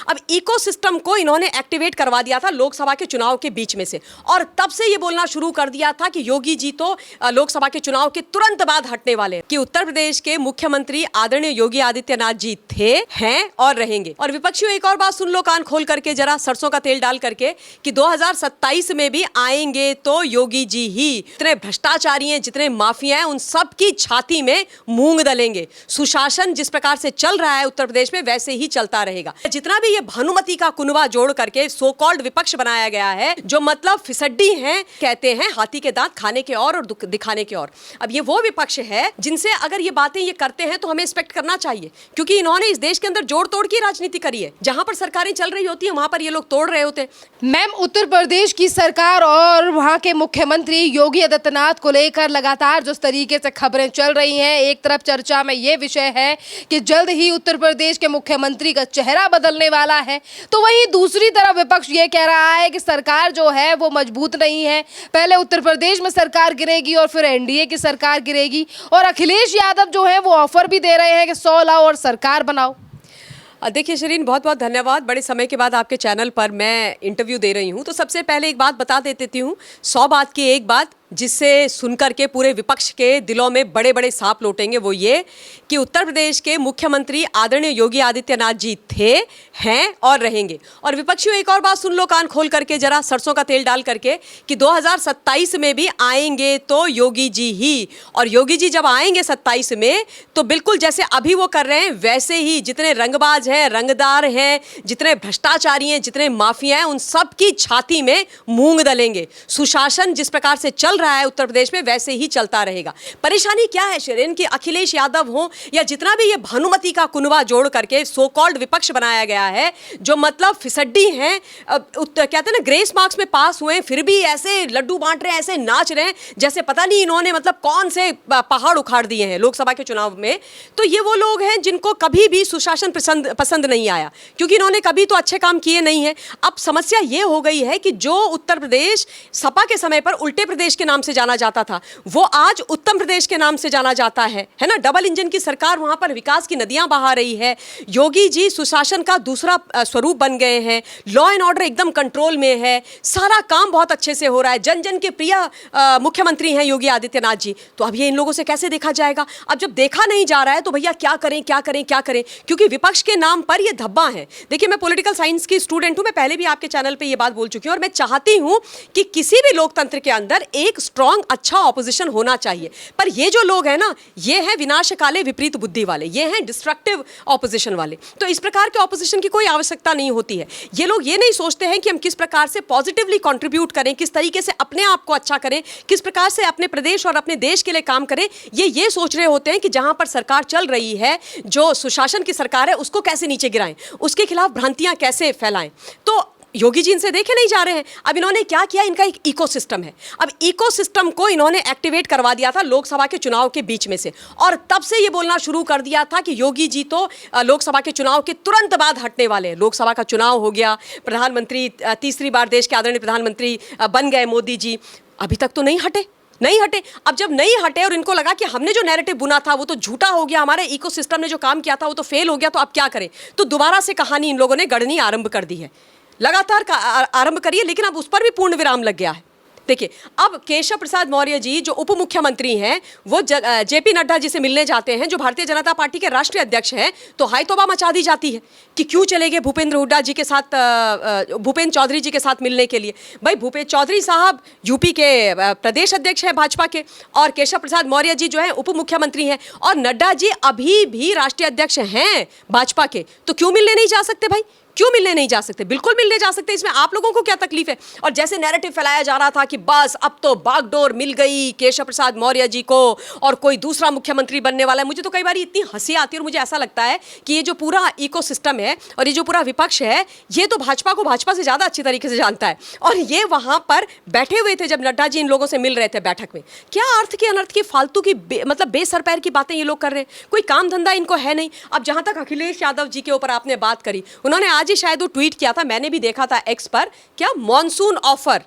अब इकोसिस्टम को इन्होंने एक्टिवेट करवा दिया था लोकसभा के चुनाव के बीच में से, और तब से ये बोलना शुरू कर दिया था कि योगी जी तो लोकसभा के चुनाव के तुरंत बाद हटने वाले हैं, कि उत्तर प्रदेश के मुख्यमंत्री आदरणीय योगी आदित्यनाथ जी थे, हैं और रहेंगे। और विपक्षियों एक और बात सुन लो कान खोल करके जरा, सरसों का तेल डाल करके, कि 2027 में भी आएंगे तो योगी जी ही। जितने भ्रष्टाचारी हैं, जितने माफिया हैं, उन सब की छाती में मूंग दलेंगे। सुशासन जिस प्रकार से चल रहा है उत्तर प्रदेश में वैसे ही चलता रहेगा। जितना भी ये भानुमति का कुनवा जोड़ करके सो कॉल्ड विपक्ष बनाया गया है, जो मतलब फिसड्डी हैं, कहते हैं हाथी के दांत खाने के और दिखाने के और। अब ये वो विपक्ष है जिनसे अगर ये बातें ये करते हैं तो हमें रिस्पेक्ट करना चाहिए, क्योंकि इन्होंने इस देश के अंदर जोड़ तोड़ की राजनीति करी है। जहां पर सरकारें चल रही होती है वहां पर ये लोग तोड़ रहे होते हैं। मैम, उत्तर प्रदेश की सरकार और वहां के मुख्यमंत्री योगी आदित्यनाथ को लेकर लगातार जिस तरीके से खबरें चल रही हैं, एक तरफ चर्चा में ये विषय है कि जल्द ही उत्तर प्रदेश के मुख्यमंत्री का चेहरा बदलने वाला है, तो वहीं दूसरी तरफ विपक्ष ये कह रहा है कि सरकार जो है वो मजबूत नहीं है। पहले उत्तर प्रदेश में सरकार गिरेगी और फिर एनडीए की सरकार गिरेगी, और अखिलेश यादव जो है वो ऑफर भी दे रहे हैं कि 100 लाओ और सरकार बनाओ। देखिए शरीन, बहुत बहुत धन्यवाद। बड़े समय के बाद आपके चैनल पर मैं इंटरव्यू दे रही हूँ, तो सबसे पहले एक बात बता देती हूँ, 100 बात की एक बात जिससे सुनकर के पूरे विपक्ष के दिलों में बड़े बड़े सांप लौटेंगे, वो ये कि उत्तर प्रदेश के मुख्यमंत्री आदरणीय योगी आदित्यनाथ जी थे, हैं और रहेंगे। और विपक्षियों एक और बात सुन लो कान खोल करके जरा, सरसों का तेल डाल करके, कि 2027 में भी आएंगे तो योगी जी ही। और योगी जी जब आएंगे 27 में, तो बिल्कुल जैसे अभी वो कर रहे हैं वैसे ही जितने रंगबाज हैं, रंगदार हैं, जितने भ्रष्टाचारी हैं, जितने माफिया हैं, उन सब की छाती में मूंग दलेंगे। सुशासन जिस प्रकार से चल रहा है उत्तर प्रदेश में वैसे ही चलता रहेगा। परेशानी क्या है शरीन, कि अखिलेश यादव हो या जितना भी ये भानुमति का कुनवा जोड़ करके सो कॉल्ड विपक्ष बनाया गया है, जो मतलब फिसड्डी हैं, कहते हैं ना ग्रेस मार्क्स में पास हुए, फिर भी ऐसे लड्डू बांट रहे हैं, ऐसे नाच रहे हैं जैसे पता नहीं इन्होंने मतलब कौन से पहाड़ उखाड़ दिए हैं लोकसभा के चुनाव में। तो ये वो लोग हैं जिनको कभी भी सुशासन पसंद नहीं आया, क्योंकि इन्होंने कभी तो अच्छे काम किए नहीं है। अब समस्या ये हो गई है कि जो उत्तर प्रदेश सपा के समय पर उल्टे प्रदेश के नाम से जाना जाता था, वो आज उत्तम प्रदेश के नाम से जाना जाता है ना। डबल इंजन की सरकार, वहां पर विकास की नदियां बहा रही है। योगी जी सुशासन का दूसरा स्वरूप बन गए हैं। लॉ एंड ऑर्डर एकदम कंट्रोल में है, सारा काम बहुत अच्छे से हो रहा है। जन जन के प्रिय मुख्यमंत्री हैं योगी आदित्यनाथ जी। तो अब ये इन लोगों से कैसे देखा जाएगा? अब जब देखा नहीं जा रहा है तो भैया क्या करें क्या करें क्या करें, क्योंकि विपक्ष के नाम पर ये धब्बा है। देखिए, मैं पॉलिटिकल साइंस की स्टूडेंट हूं, मैं पहले भी आपके चैनल पे ये बात बोल चुकी हूं, और मैं चाहती हूं कि किसी भी लोकतंत्र के अंदर एक स्ट्रांग अच्छा ऑपोजिशन होना चाहिए। पर ये जो लोग हैं ना, ये हैं विनाशकाले विपरीत बुद्धि वाले, ये हैं डिस्ट्रक्टिव ऑपोजिशन वाले। तो इस प्रकार के ऑपोजिशन की कोई आवश्यकता नहीं होती है। ये लोग ये नहीं सोचते हैं कि हम किस प्रकार से पॉजिटिवली कंट्रीब्यूट करें, किस तरीके से अपने आप को अच्छा करें, किस प्रकार से अपने प्रदेश और अपने देश के लिए काम करें। ये सोच रहे होते हैं कि जहां पर सरकार चल रही है, जो सुशासन की सरकार है, उसको कैसे नीचे गिराएं, उसके खिलाफ भ्रांतियां कैसे फैलाएं। तो योगी जी इनसे देखे नहीं जा रहे हैं। अब इन्होंने क्या किया, इनका एक इकोसिस्टम है। अब इकोसिस्टम को इन्होंने एक्टिवेट करवा दिया था लोकसभा के चुनाव के बीच में से, और तब से ये बोलना शुरू कर दिया था कि योगी जी तो लोकसभा के चुनाव के तुरंत बाद हटने वाले हैं। लोकसभा का चुनाव हो गया, प्रधानमंत्री तीसरी बार देश के आदरणीय प्रधानमंत्री बन गए मोदी जी, अभी तक तो नहीं हटे। अब जब नहीं हटे और इनको लगा कि हमने जो नैरेटिव बुना था वो तो झूठा हो गया, हमारे इकोसिस्टम ने जो काम किया था वो तो फेल हो गया, तो अब क्या करें? तो दोबारा से कहानी इन लोगों ने गढ़नी आरंभ कर दी है। लगातार आरंभ करिए, लेकिन अब उस पर भी पूर्ण विराम लग गया है। देखिए, अब केशव प्रसाद मौर्य जी जो उप मुख्यमंत्री हैं, वो जेपी नड्डा जी से मिलने जाते हैं, जो भारतीय जनता पार्टी के राष्ट्रीय अध्यक्ष हैं। तो हाय तौबा मचा दी जाती है कि क्यों चले गए भूपेंद्र हुड्डा जी के साथ, भूपेंद्र चौधरी जी के साथ मिलने के लिए। भाई, भूपेंद्र चौधरी साहब यूपी के प्रदेश अध्यक्ष हैं भाजपा के, और केशव प्रसाद मौर्य जी जो है उप मुख्यमंत्री हैं, और नड्डा जी अभी भी राष्ट्रीय अध्यक्ष हैं भाजपा के। तो क्यों मिलने नहीं जा सकते भाई? क्यों मिलने नहीं जा सकते? बिल्कुल मिलने जा सकते। इसमें आप लोगों को क्या तकलीफ है? और जैसे नैरेटिव फैलाया जा रहा था कि बस अब तो बागडोर मिल गई केशव प्रसाद मौर्य जी को और कोई दूसरा मुख्यमंत्री बनने वाला है, मुझे तो कई बार इतनी हंसी आती है और मुझे ऐसा लगता है कि ये जो पूरा इकोसिस्टम है और ये जो पूरा विपक्ष है, ये तो भाजपा को भाजपा से ज़्यादा अच्छी तरीके से जानता है। और ये वहाँ पर बैठे हुए थे जब नड्डा जी इन लोगों से मिल रहे थे बैठक में। क्या अर्थ की अनर्थ की फालतू की मतलब बेसर पैर की बातें ये लोग कर रहे हैं, कोई काम धंधा इनको है नहीं। अब जहाँ तक अखिलेश यादव जी के ऊपर आपने बात करी, उन्होंने आज ही शायद वो ट्वीट किया था, मैंने भी देखा था एक्स पर, क्या मॉनसून ऑफर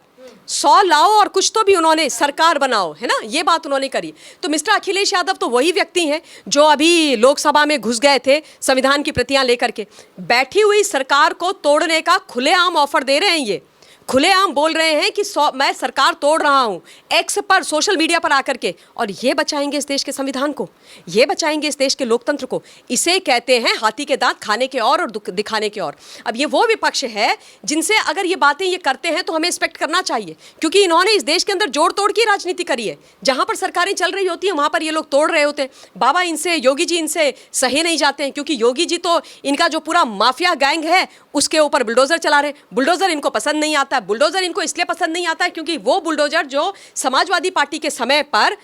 100 लाओ और कुछ तो भी उन्होंने सरकार बनाओ, है ना, ये बात उन्होंने करी। तो मिस्टर अखिलेश यादव तो वही व्यक्ति हैं जो अभी लोकसभा में घुस गए थे संविधान की प्रतियां लेकर के, बैठी हुई सरकार को तोड़ने का खुलेआम ऑफर दे रहे हैं। ये खुलेआम बोल रहे हैं कि मैं सरकार तोड़ रहा हूं, एक्स पर, सोशल मीडिया पर आकर के, और ये बचाएंगे इस देश के संविधान को, ये बचाएंगे इस देश के लोकतंत्र को। इसे कहते हैं हाथी के दांत खाने के और दिखाने के और। अब ये वो विपक्ष है जिनसे अगर ये बातें ये करते हैं तो हमें रिस्पेक्ट करना चाहिए, क्योंकि इन्होंने इस देश के अंदर जोड़ तोड़ की राजनीति करी है। जहां पर सरकारें चल रही होती हैं वहां पर ये लोग तोड़ रहे होते हैं। बाबा इनसे, योगी जी इनसे सहे नहीं जाते हैं, क्योंकि योगी जी तो इनका जो पूरा माफिया गैंग है उसके ऊपर बुलडोजर चला रहे। बुलडोजर इनको पसंद नहीं आता है। बुलडोजर इनको इसलिए पसंद नहीं आता है क्योंकि वो बुलडोजर जो समाजवादी पार्टी के समय पर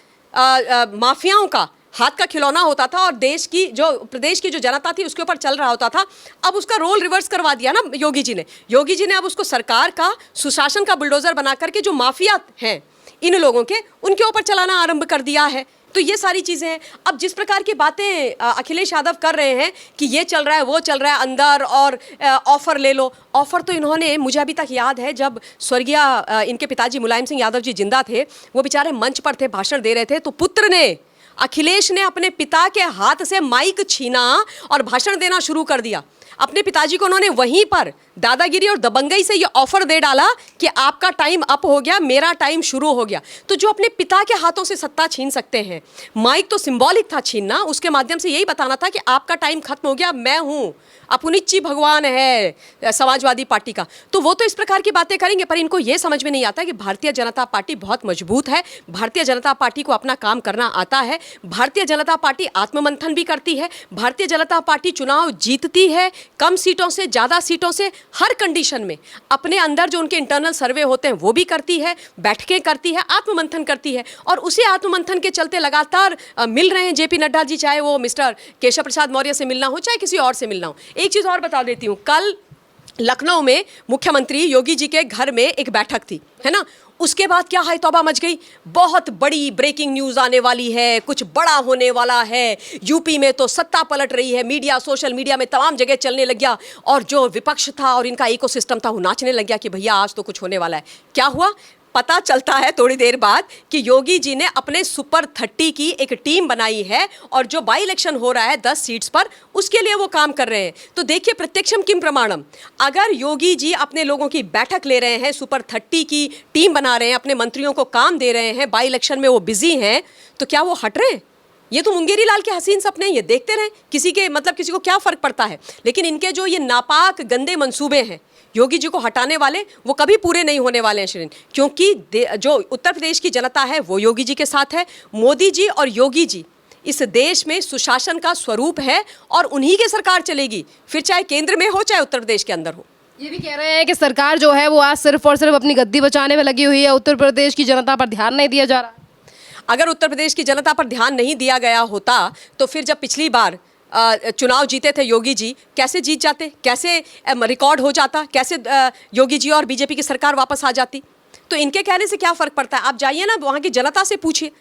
माफियाओं का हाथ का खिलौना होता था और देश की जो, प्रदेश की जो जनता थी उसके ऊपर चल रहा होता था, अब उसका रोल रिवर्स करवा दिया ना योगी जी ने। योगी जी ने अब उसको सरकार का, सुशासन का बुलडोजर बना करके जो माफिया हैं इन लोगों के, उनके ऊपर चलाना आरंभ कर दिया है। तो ये सारी चीज़ें हैं। अब जिस प्रकार की बातें अखिलेश यादव कर रहे हैं कि ये चल रहा है, वो चल रहा है अंदर, और ऑफ़र ले लो। ऑफ़र तो इन्होंने, मुझे अभी तक याद है जब स्वर्गीय इनके पिताजी मुलायम सिंह यादव जी जिंदा थे, वो बेचारे मंच पर थे, भाषण दे रहे थे, तो पुत्र ने, अखिलेश ने अपने पिता के हाथ से माइक छीना और भाषण देना शुरू कर दिया। अपने पिताजी को उन्होंने वहीं पर दादागिरी और दबंगई से ये ऑफर दे डाला कि आपका टाइम अप हो गया, मेरा टाइम शुरू हो गया। तो जो अपने पिता के हाथों से सत्ता छीन सकते हैं, माइक तो सिंबॉलिक था छीनना, उसके माध्यम से यही बताना था कि आपका टाइम खत्म हो गया, मैं हूं, अपुनिच्ची भगवान है समाजवादी पार्टी का। तो वो तो इस प्रकार की बातें करेंगे, पर इनको ये समझ में नहीं आता कि भारतीय जनता पार्टी बहुत मजबूत है। भारतीय जनता पार्टी को अपना काम करना आता है। भारतीय जनता पार्टी आत्ममंथन भी करती है। भारतीय जनता पार्टी चुनाव जीतती है, कम सीटों से, ज़्यादा सीटों से, हर कंडीशन में। अपने अंदर जो उनके इंटरनल सर्वे होते हैं वो भी करती है, बैठकें करती है, आत्ममंथन करती है, और उसी आत्ममंथन के चलते लगातार मिल रहे हैं जेपी नड्डा जी, चाहे वो मिस्टर केशव प्रसाद मौर्य से मिलना हो, चाहे किसी और से मिलना हो। एक चीज़ और बता देती हूँ, कल लखनऊ में मुख्यमंत्री योगी जी के घर में एक बैठक थी, है ना। उसके बाद क्या है, तौबा मच गई, बहुत बड़ी ब्रेकिंग न्यूज़ आने वाली है, कुछ बड़ा होने वाला है, यूपी में तो सत्ता पलट रही है, मीडिया, सोशल मीडिया में तमाम जगह चलने लग गया, और जो विपक्ष था और इनका इकोसिस्टम था वो नाचने लग गया कि भैया आज तो कुछ होने वाला है। क्या हुआ? पता चलता है थोड़ी देर बाद कि योगी जी ने अपने सुपर 30 की एक टीम बनाई है, और जो बाई इलेक्शन हो रहा है 10 सीट्स पर, उसके लिए वो काम कर रहे हैं। तो देखिए, प्रत्यक्षम किम प्रमाणम, अगर योगी जी अपने लोगों की बैठक ले रहे हैं, सुपर 30 की टीम बना रहे हैं, अपने मंत्रियों को काम दे रहे हैं, बाई इलेक्शन में वो बिजी हैं, तो क्या वो हट रहे हैं? ये तो मुंगेरी लाल के हसीन सपने हैं, ये देखते रहें, किसी के मतलब किसी को क्या फर्क पड़ता है। लेकिन इनके जो ये नापाक गंदे मंसूबे हैं योगी जी को हटाने वाले, वो कभी पूरे नहीं होने वाले हैं शिरीन, क्योंकि जो उत्तर प्रदेश की जनता है वो योगी जी के साथ है। मोदी जी और योगी जी इस देश में सुशासन का स्वरूप है, और उन्हीं की सरकार चलेगी, फिर चाहे केंद्र में हो चाहे उत्तर प्रदेश के अंदर हो। ये भी कह रहे हैं कि सरकार जो है वो आज सिर्फ और सिर्फ अपनी गद्दी बचाने में लगी हुई है, उत्तर प्रदेश की जनता पर ध्यान नहीं दिया जा रहा। अगर उत्तर प्रदेश की जनता पर ध्यान नहीं दिया गया होता तो फिर जब पिछली बार चुनाव जीते थे योगी जी, कैसे जीत जाते, कैसे रिकॉर्ड हो जाता, कैसे योगी जी और बीजेपी की सरकार वापस आ जाती। तो इनके कहने से क्या फ़र्क पड़ता है? आप जाइए ना वहाँ की जनता से पूछिए।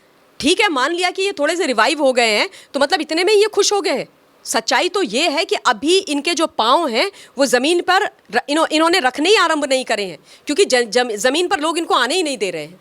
ठीक है, मान लिया कि ये थोड़े से रिवाइव हो गए हैं, तो मतलब इतने में ये खुश हो गए हैं। सच्चाई तो ये है कि अभी इनके जो पाँव हैं वो ज़मीन पर इन्होंने रखने ही आरंभ नहीं करे हैं, क्योंकि ज़मीन पर लोग इनको आने ही नहीं दे रहे हैं।